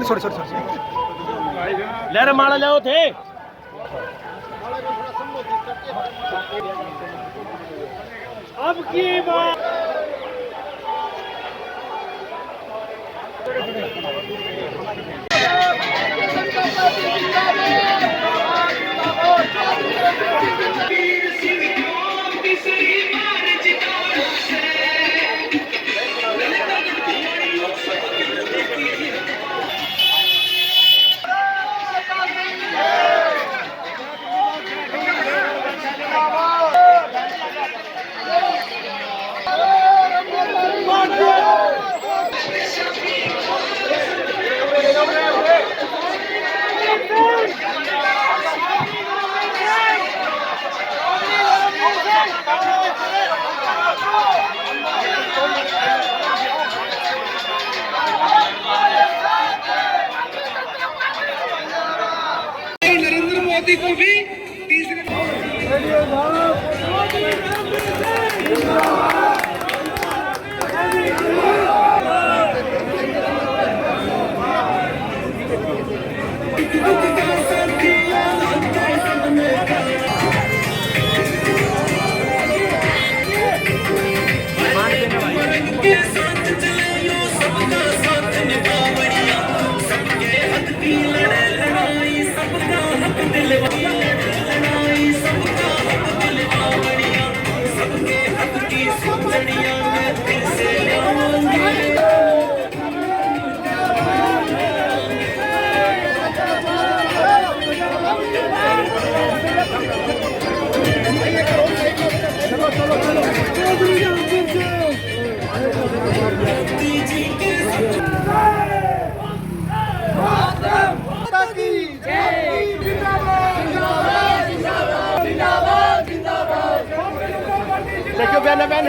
Sorry ले रे माला जाओ थे अब की बात नरेंद्र मोदी को भी तीसरे देखो बहन बहन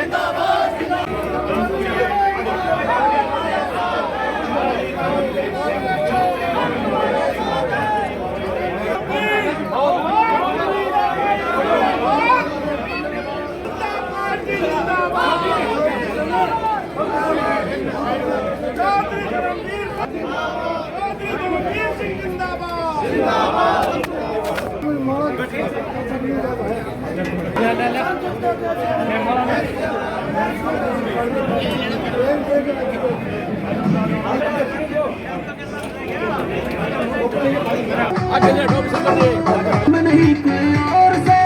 मैं नहीं कोई और से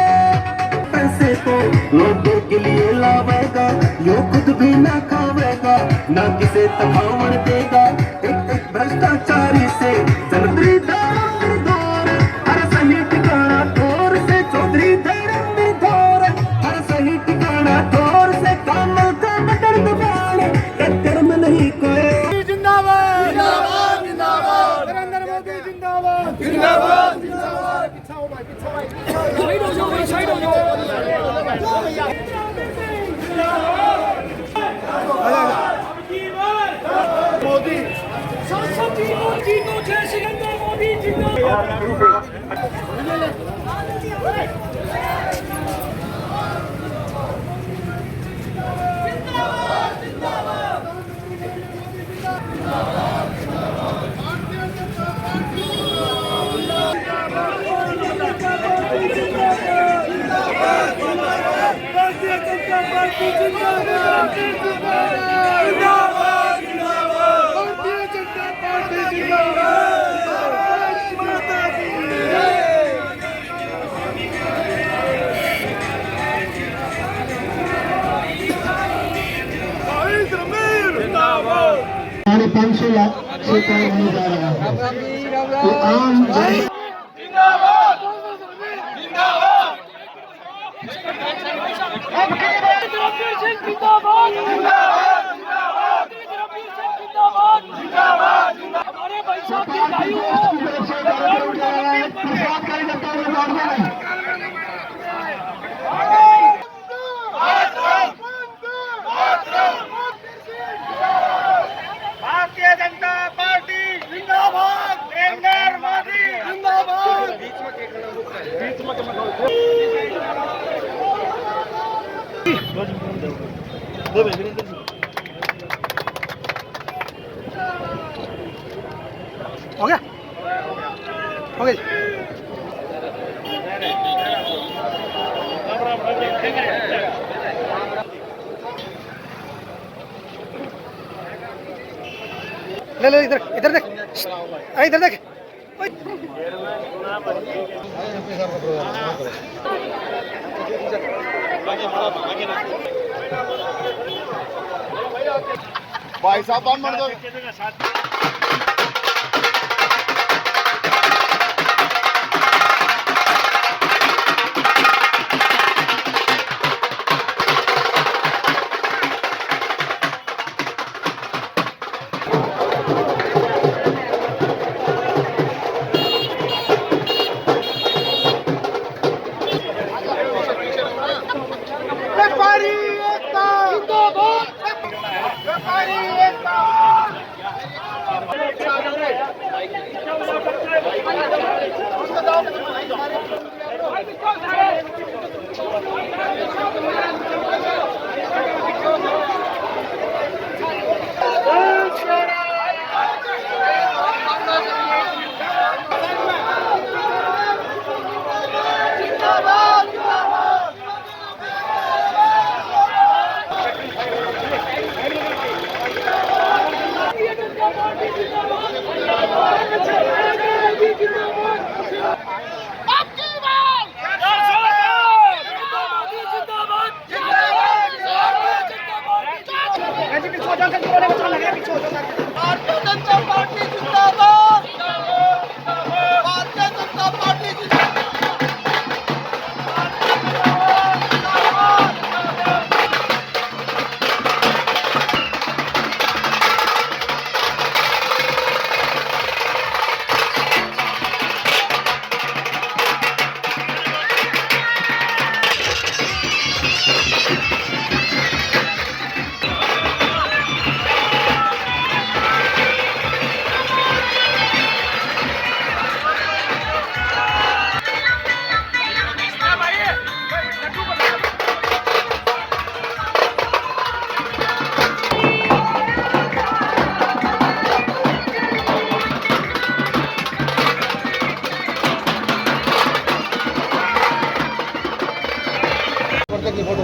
पैसे को लोगों के लिए लावेगा, यो खुद भी ना खावेगा, ना किसे तखावन देगा। एक भ्रष्टाचारी से चौधरी धर्मधर हर सही ठिकाना ठोर से, चौधरी धर्मधर हर सही ठिकाना ठोर से, काम का बटन दबाड़ टक्कर में नहीं कोई। जिंदाबाद जिंदाबाद जिंदाबाद नरेंद्र मोदी जिंदाबाद जिंदाबाद जिंदाबाद साइड हो जाओ मोदी संसद जी को जय श्री नरेंद्र मोदी जिंदाबाद साढ़े 500 लाख से कम होने जा रहा है। तो आम जिंदाबाद जिंदाबाद हमारे भाई साहब की आयु है भारतीय जनता पार्टी जिंदाबाद, नरेंद्र मोदी जिंदाबाद। ओके ले ले इधर इधर देख इधर देख भाई साहब हम मर दो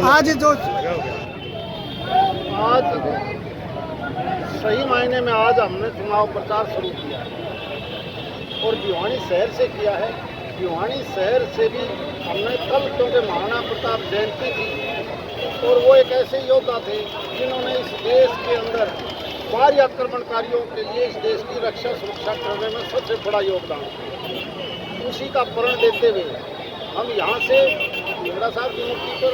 आज जो आज सही मायने में आज हमने चुनाव प्रचार शुरू किया है और भिवानी शहर से किया है। भिवानी शहर से भी हमने कल, क्योंकि महाराणा प्रताप जयंती थी और वो एक ऐसे योद्धा थे जिन्होंने इस देश के अंदर बाहरी आक्रमणकारियों के लिए इस देश की रक्षा सुरक्षा करने में सबसे बड़ा योगदान है। उसी का प्रण देते हुए हम यहाँ से मेरा साहब की मूर्ति पर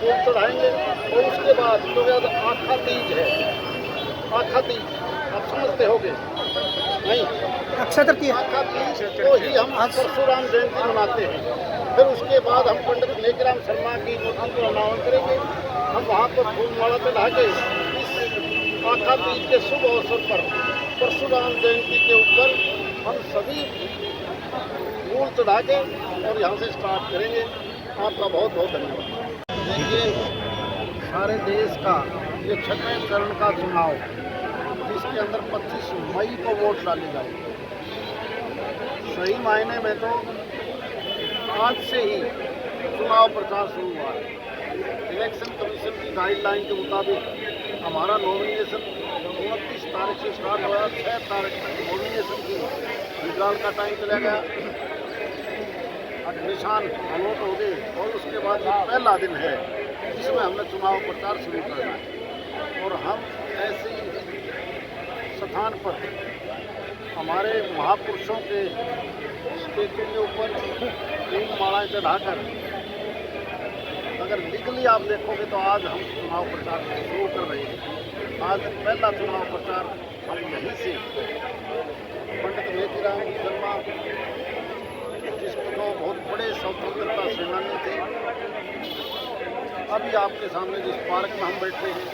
फूल चढ़ाएंगे और उसके बाद जो आखा तीज है, आखा तीज आप समझते होंगे नहीं? अक्षय तृतीया आखा तीज तो ही हम परशुराम जयंती मनाते हैं। फिर उसके बाद हम पंडित लेखराम शर्मा की मूर्ति को अनावरण करेंगे। हम वहाँ पर फूल माला चढ़ा के इस आखा तीज के शुभ अवसर पर परशुराम जयंती के ऊपर हम सभी फूल चढ़ा के और यहाँ से स्टार्ट करेंगे। आपका बहुत बहुत धन्यवाद। देखिए, सारे देश का ये 6वें चरण का चुनाव, जिसके अंदर 25 मई को वोट डाले जाएंगे। सही मायने में तो आज से ही चुनाव प्रचार शुरू हुआ है। इलेक्शन कमीशन की गाइडलाइन के मुताबिक हमारा नॉमिनेशन 29 तारीख से स्टार्ट हुआ। 6 तारीख तक नॉमिनेशन की विड्रॉल का टाइम चला गया। निशान अलॉट हो गए और उसके बाद ये पहला दिन है जिसमें हमने चुनाव प्रचार शुरू करना है। और हम ऐसे स्थान पर हमारे महापुरुषों के स्टेचू के ऊपर फूल मालाएं चढ़ाकर, अगर लीगली आप देखोगे तो आज हम चुनाव प्रचार शुरू कर रहे हैं। आज पहला चुनाव प्रचार हम यहीं से पंडित लेखराम शर्मा, जिसको बहुत बड़े स्वतंत्रता सेनानी थे, अभी आपके सामने जिस पार्क में हम बैठे हैं,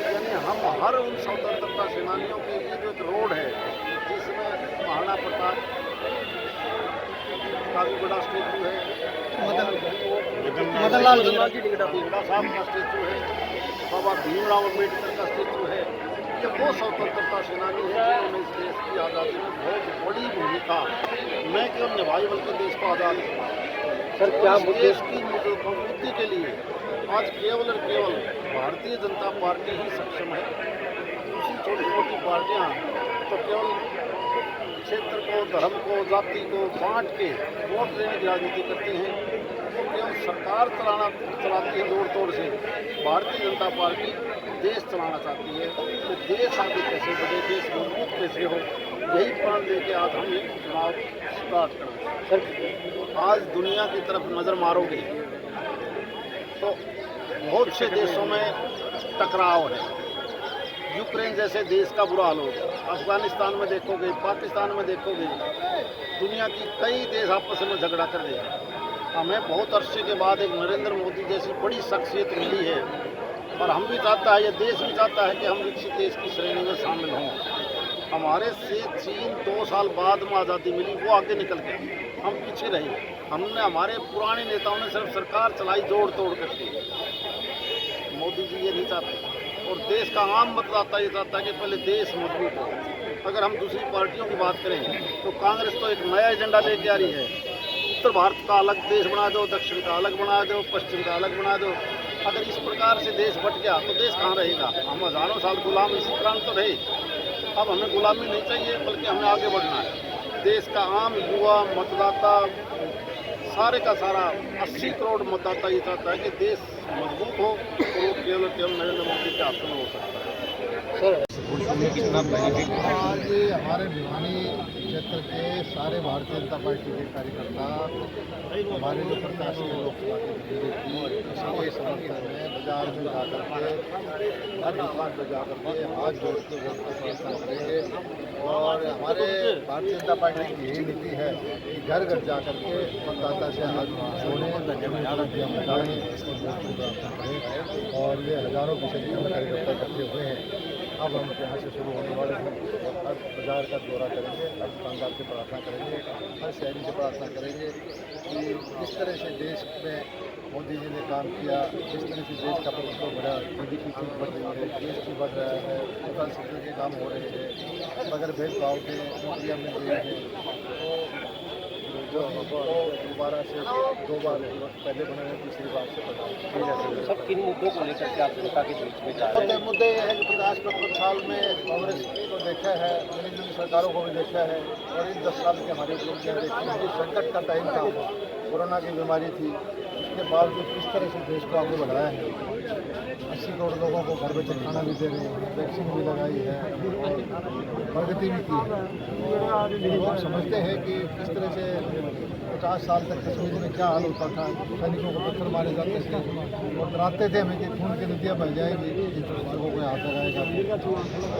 यानी हम हर उन स्वतंत्रता सेनानियों के लिए जो एक रोड है जिसमें महाराणा प्रताप का भी बड़ा स्टेचू है, मदन लाल जी टिकटा साहब का स्टेचू है, बाबा भीमराव अम्बेडकर का स्टेचू है, ये वो स्वतंत्रता सेनानी है जिन्होंने इस देश की आज़ादी में बहुत बड़ी भूमिका न केवल निभाई बल्कि देश को आज़ाद किया। सर क्या इस देश की मजबूती के लिए आज केवल और केवल भारतीय जनता पार्टी ही सक्षम है। दूसरी छोटी छोटी पार्टियां तो केवल क्षेत्र को, धर्म को, जाति को बांट के वोट लेने की राजनीति करती हैं। वो केवल सरकार चलाती है जोड़ तोड़ से। भारतीय जनता पार्टी देश चलाना चाहती है। तो देश आगे कैसे बढ़े, देश मजबूत कैसे हो, यही प्रण लेके आज हम ये चुनाव स्टार्ट कर रहे हैं। आज दुनिया की तरफ नज़र मारोगे तो बहुत से देशों में टकराव है। यूक्रेन जैसे देश का बुरा हाल हो गया, अफगानिस्तान में देखोगे, पाकिस्तान में देखोगे, दुनिया की कई देश आपस में झगड़ा कर रहे हैं। हमें बहुत अरसे के बाद एक नरेंद्र मोदी जैसी बड़ी शख्सियत मिली है और हम भी चाहता है, ये देश भी चाहता है कि हम विकसित देश की श्रेणी में शामिल हों। हमारे से चीन 2 साल बाद में आज़ादी मिली, वो आगे निकल गए, हम पीछे रहे। हमने, हमारे पुराने नेताओं ने सिर्फ सरकार चलाई जोड़ तोड़ करके। मोदी जी ये नहीं चाहते और देश का आम मतदाता ये चाहता है कि पहले देश मजबूत हो। अगर हम दूसरी पार्टियों की बात करें तो कांग्रेस तो एक नया एजेंडा लेके आ रही है। उत्तर भारत का अलग देश बना दो, दक्षिण का अलग बना दो, पश्चिम का अलग बना दो। अगर इस प्रकार से देश बट गया तो देश कहाँ रहेगा? हम हज़ारों साल गुलाम इसी कारण तो रहे। अब हमें गुलामी नहीं चाहिए, बल्कि हमें आगे बढ़ना है। देश का आम युवा मतदाता, सारे का सारा 80 करोड़ मतदाता ये चाहता है कि देश मजबूत हो और वो केवल नरेंद्र मोदी के हाथ में हो सकता है। आज हमारे भिवानी क्षेत्र के सारे भारतीय जनता पार्टी के कार्यकर्ता हमारे जो प्रत्याशी लोकसभा के इसके समर्थन में बाजार में जाकर के, हर दुकान पर जाकर के हाथ जोड़ के वोट का फैसला करेंगे। और हमारे भारतीय जनता पार्टी की यही नीति है कि घर घर जाकर के मतदाता से हाथ जोड़ें, बताएं, इसको करें। और ये हज़ारों की संख्या में कार्यकर्ता इकट्ठे हुए हैं। अब हम यहाँ से शुरू होने वाले हैं, हर बाजार का दौरा करेंगे, हर दुकानदार से प्रार्थना करेंगे, हर शहरी से प्रार्थना करेंगे कि जिस तरह से देश में मोदी जी ने काम किया, जिस तरह से देश का प्रभुत्व बढ़ा, GDP बढ़ रही है, GST बढ़ रहा है, इंफ्रास्ट्रक्चर के काम हो रहे हैं, बगैर भेदभाव के नौकरियाँ मिल रही हैं। तो दोबारा से 2 बार पहले बने हैं, तीसरी बार से बना। सब किन मुद्दों को लेकर के आप जनता के बीच में जा रहे हैं? मुद्दे ये है कि 50-55 साल में कांग्रेस को देखा है, मिली सरकारों को भी देखा है और इन 10 साल की हमारी उपलब्धियाँ देखी हैं। जो संकट का टाइम था, कोरोना की बीमारी थी, उसके बावजूद किस तरह से देश को आगे बढ़ाया है। 80 करोड़ लोगों को घर बैठे खाना भी दे रहे हैं, वैक्सीन भी लगाई है और प्रगति भी की है। लोग समझते हैं कि किस तरह से 50 साल तक कश्मीर में क्या हाल होता था, सैनिकों को पत्थर मारे जाते थे और डराते थे हमें कि खून की नदियाँ बह जाएंगी, लोगों को हाथ लगाएगा।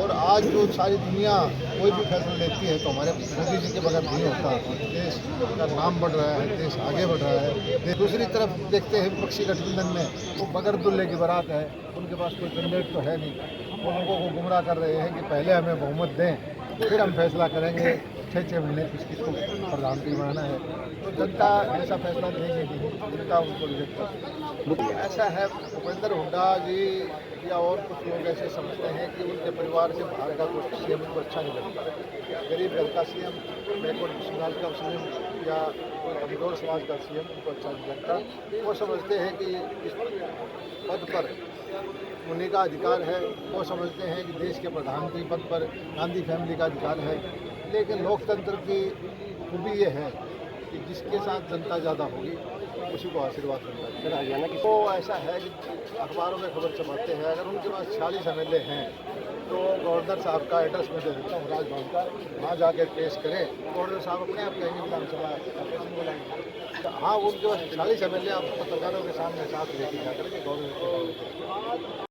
और आज जो सारी दुनिया कोई भी फैसला लेती है तो हमारे मोदी जी के बगैर नहीं होता। देश का नाम बढ़ रहा है, देश आगे बढ़ रहा है। दूसरी तरफ देखते हैं विपक्षी गठबंधन में वो बगैर दुल्हे की बारात है, उनके पास कोई कैंडिडेट तो है नहीं। वो लोगों को गुमराह कर रहे हैं कि पहले हमें बहुमत दें, फिर हम फैसला करेंगे 6-6 महीने किसको प्रधानमंत्री बनाना है। तो जनता ऐसा फैसला देगी नहीं, जनता उनको रिजेक्ट करती है। ऐसा है, भूपेंद्र हुड्डा जी या और कुछ लोग ऐसे समझते हैं कि उनके परिवार से बाहर का कुछ सीएम उनको अच्छा नहीं लगता। गरीब घर का सीएम, बैकवर्ड समाज का सीएम या कमजोर समाज का सीएम उनको अच्छा नहीं लगता। वो समझते हैं कि इस पद पर उन्हीं का अधिकार है। वो समझते हैं कि देश के प्रधानमंत्री पद पर गांधी फैमिली का अधिकार है। लेकिन लोकतंत्र की खूबी ये है कि जिसके साथ जनता ज़्यादा होगी उसी को आशीर्वाद मिलता है। सर हरियाणा की तो ऐसा है कि अखबारों में खबर छपाते हैं, अगर उनके पास 46 MLA हैं तो गवर्नर साहब का एड्रेस मैं दे देता हूँ राजभवन का, वहाँ जाकर पेश करें। गवर्नर साहब अपने आप कहेंगे विधानसभा कैसे बुलाएंगे। तो हाँ, उनके पास 46 MLA आप पत्रकारों के सामने साथ लेके जाकर के गवर्नर